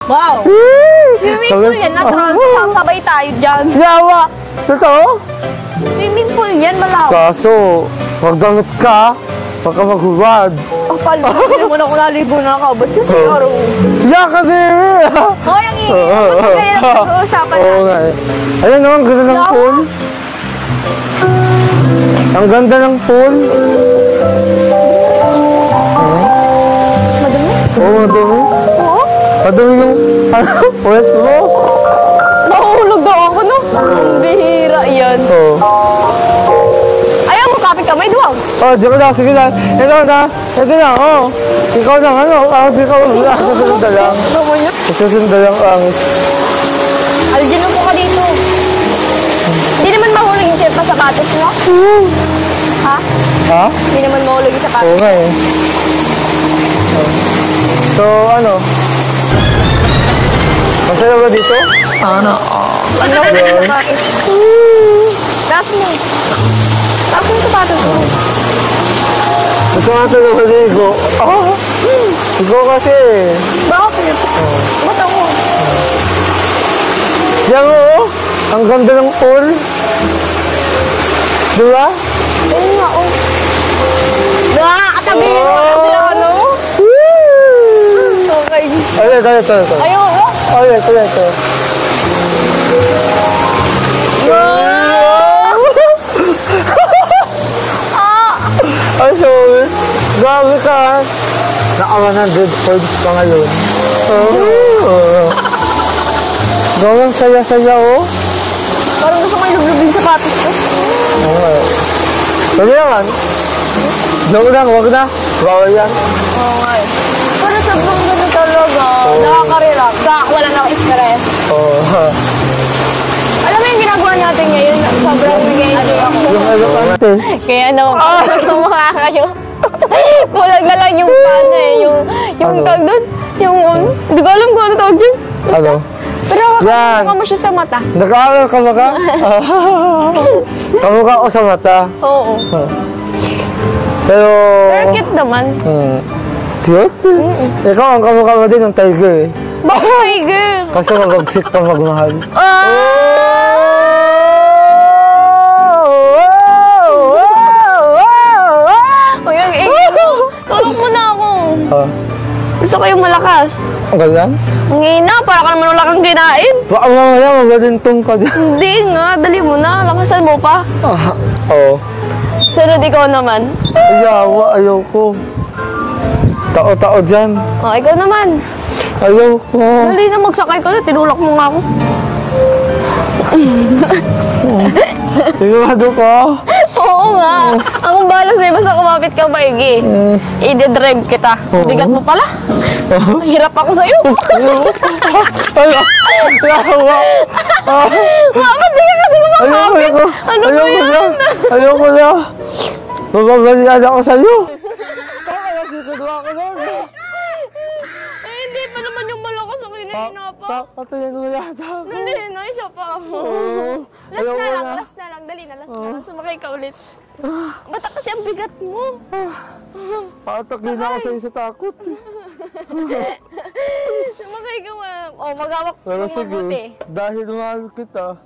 Wow! Swimming pool yan, natural. Sasabay tayo dyan. Yawa! Totoo? Swimming pool yan, malaw. Kaso, magdamit ka, baka maghubad. Oh, palo. Hindi mo na kung naligo na ako. Ba't kasi araw? Yak kasi! Oh, yung ingin. Ba't kaya nag-uusapan Oo nga eh. Ayun naman, ganda ng pool. Ang ganda ng pool. Madami? Oo, madumi. Oo? Madumi yung, puwet mo. Nahulog daw ako, no? Bihira yan. Oo. Ayaw mo, kapit kamay, duwag. Oh, diyan lang, sige lang. Ito na, oh. Ikaw lang, ano, ikaw lang. Susunod lang. Naman yun. Susunod lang ang... Aljino po ka dito. Hindi naman mahulog yung sapatos mo? Ha? Ha? Hindi naman mahulog yung sapatos. Oo nga eh. So, ano? Masaya ba dito? Sana. Ano mahulog yung sapatos? Taas mo. Taas mo yung sapatos mo. Gusto nga sa naligo. Ikaw kasi. Bakit? Ba't ako? Yan o, ang ganda ng pool. Diba? Ayun nga, oh. Nakakatabi yun kasi ano? Okay. Ito. Ayaw ako? Ito. Ay, sorry. Grabe ka. Naka-100 points pa ngayon. Gawang saya-saya, oh. Parang gusto ko ilublubin sa sapatos ko. Oo nga. Pwede naman. Joke lang, wag na. Bawal yan. Oo nga eh. Pero sobrang ganda talaga. Nakaka-relax. Wala na akong stress. Oo. Alam mo yung ginagawa natin ngayon? Sobrang nag-enjoy ako. Yung elegante. Kaya naman, kumukha kayo. Kulang na lang yung paano eh. Yung tawag doon. Yung, hindi ko alam kung ano tawag dyan. Ano? Pero Yan. mukha mo siya sa mata. Nag-aaral ka ba ka? Kamukha ko sa mata. Oo. Pero... Pero cute naman. Cute? Ikaw ang kamukha mo din ng tiger eh. Bakit tiger? Kasi mabagsit ka magmahal. Uy, ang ingin mo. Tulog mo na ako. Gusto ko yung malakas. Ang ganyan? Ang ina, para ka naman wala kang kinain. Baka mamaya magalintong ka din. Hindi nga, dali mo na. Lakasan mo pa. Oo. Sunod ikaw naman. Ayawa, ayoko. Tao-tao dyan. Oh, ikaw naman. Ayoko. Dali na, magsakay ka na. Tinulak mo nga ako. Sigurado ka? Oo nga. Ang balas sa'yo, basta kumapit ka maigi. I-drive kita. Bigat mo pala. Hirap ako sa'yo. Ayawa. Mama, di ka kasi kumakapit. Ano ba yan? Ayoko na. Mabagalian ako sa'yo. Kaya sisigla ko nun. Eh, hindi pa naman yung malakas ang hinihina pa. Patayin mo yata ako. Dali na, isa pa. Last na lang. Dali na, last na lang. Sumakay ka ulit. Bata kasi ang bigat mo. Patakin ako sa'yo sa takot. Sumakay ka ma. O, magawak Pero ng mabuti. sige, dahil mahal kita,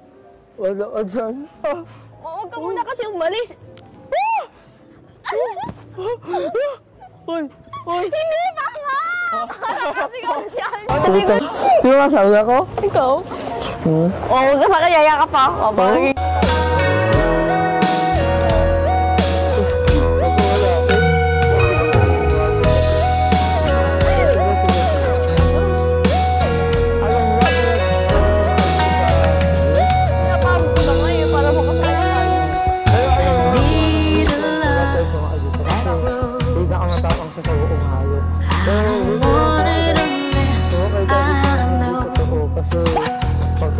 wala ka dyan. Huwag ka muna kasi umalis. Uy! Hindi pa nga! Kasi ka dyan. Sino masabi ako? Ikaw? Oo, kasi kayaya ka pa.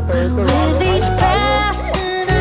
With each passing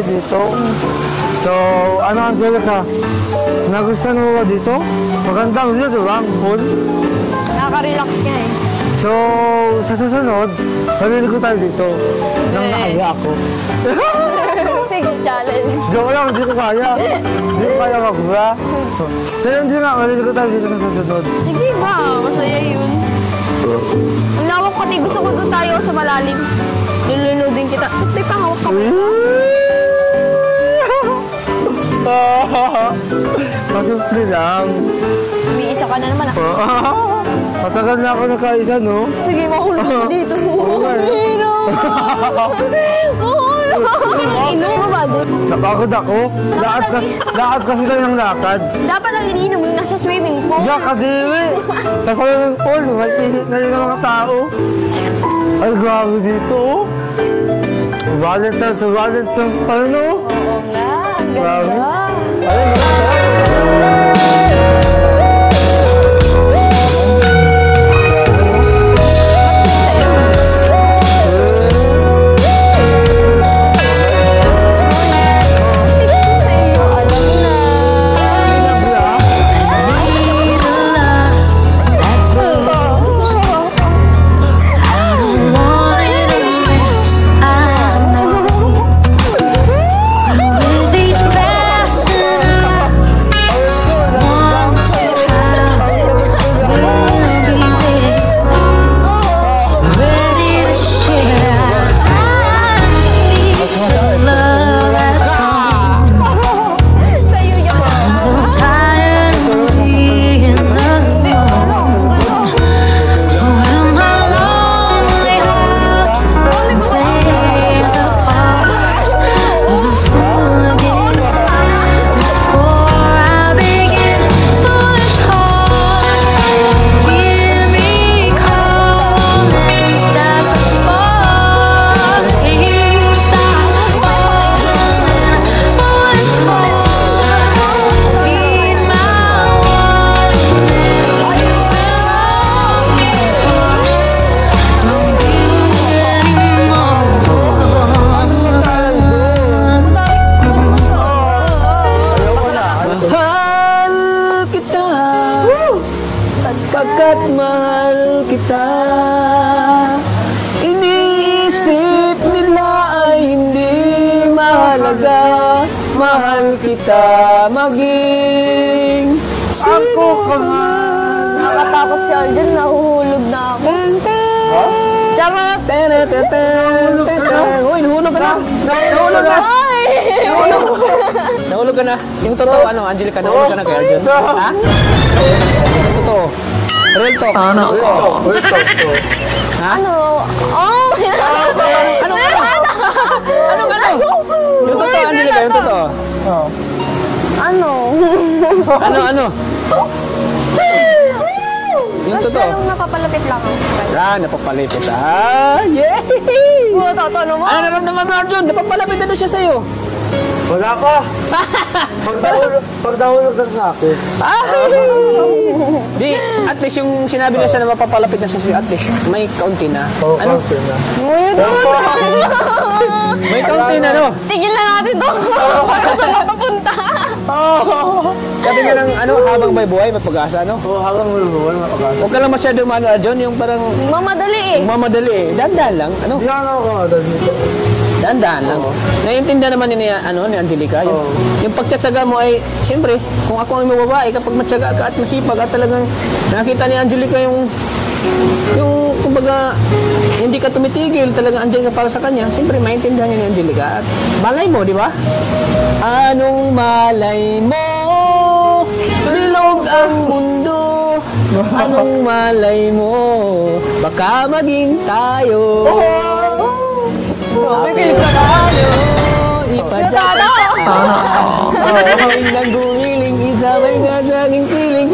dito. So, ano ang ka? Nagustuhan mo ba dito? Magandang dito, di ba? Ang pool. Nakaka-relax nga eh. So, sa susunod, pamili ko tayo dito. Nang nakaya ako. Sige, challenge. Joke lang, hindi ko kaya. Hindi ko kaya mag-bra. So, hindi nga, pamili ko tayo dito sa susunod. Sige ba, masaya yun. Ang lawak pati, gusto ko doon tayo sa malalim. Lulunodin kita. May pahawak ka mo. Pasimple lang. May isa ka na naman ah. Matagal na ako nakaisa, no? Sige, mahulog ka dito. Pero, inom mo ba doon? Napagod ako. Lakad kasi tayo ng lakad. Dapat ang iniinom yung nasa swimming pool. Diyan, kadiri. Sa swimming pool, may pisit na rin ang mga tao. Ay, grabe dito. Valentine's pa rin, no? Oo nga, ang Grabe. ganda. Pagkat mahal kita, iniisip nila ay hindi mahalaga. Mahal kita maging ako ka man. Nakatakot si Alden, nahuhulog na ako. Charot! Uy, nahulog ka na! Nahulog ka! Nahulog ka na! Yung totoo, ano, Angelica, nahulog ka na kay Arjun? Ha? Yung totoo. Real talk. Sana ako. Real talk. Ha? Ano? Oh! Ano ka na? Yung totoo, Angelica, yung totoo. Ano? Ano? Yung Basta totoo. yung napapalapit lang ako. Napapalipit. Yay! Oo, totoo mo. Ano naramdaman mo, Arjun? Napapalapit na siya sa'yo. Wala ka. Pag nahulog ka sa akin. Di, at least yung sinabi na siya na mapapalapit na siya, at least may kaunti na. Ano? May kaunti na, no? Tigil na natin to. Saan na papunta? Sabi nga ng, habang may buhay, may pag-asa, no? Oo, habang may buhay, may pag-asa. Huwag ka lang masyado, Arjun, yung parang Mamadali eh. mamadali eh. Dahan-dahan lang, ano? Hindi ako kamadali dito. Dahan-dahan lang. Naiintindihan naman ni Angelica. Yung pagtsatsaga mo ay, siyempre, kung ako ang mababae, kapag matyaga ka at masipag at talagang nakita ni Angelica yung kumbaga, hindi ka tumitigil, talagang andyan ka para sa kanya, siyempre, maintindihan niya ni Angelica. At malay mo, di ba? Anong malay mo? Bilog ang mundo. Anong malay mo? Baka maging tayo. Pipilig ka na. Ipadya. Sana. Nang gumiling, isabay ka sa aking piling.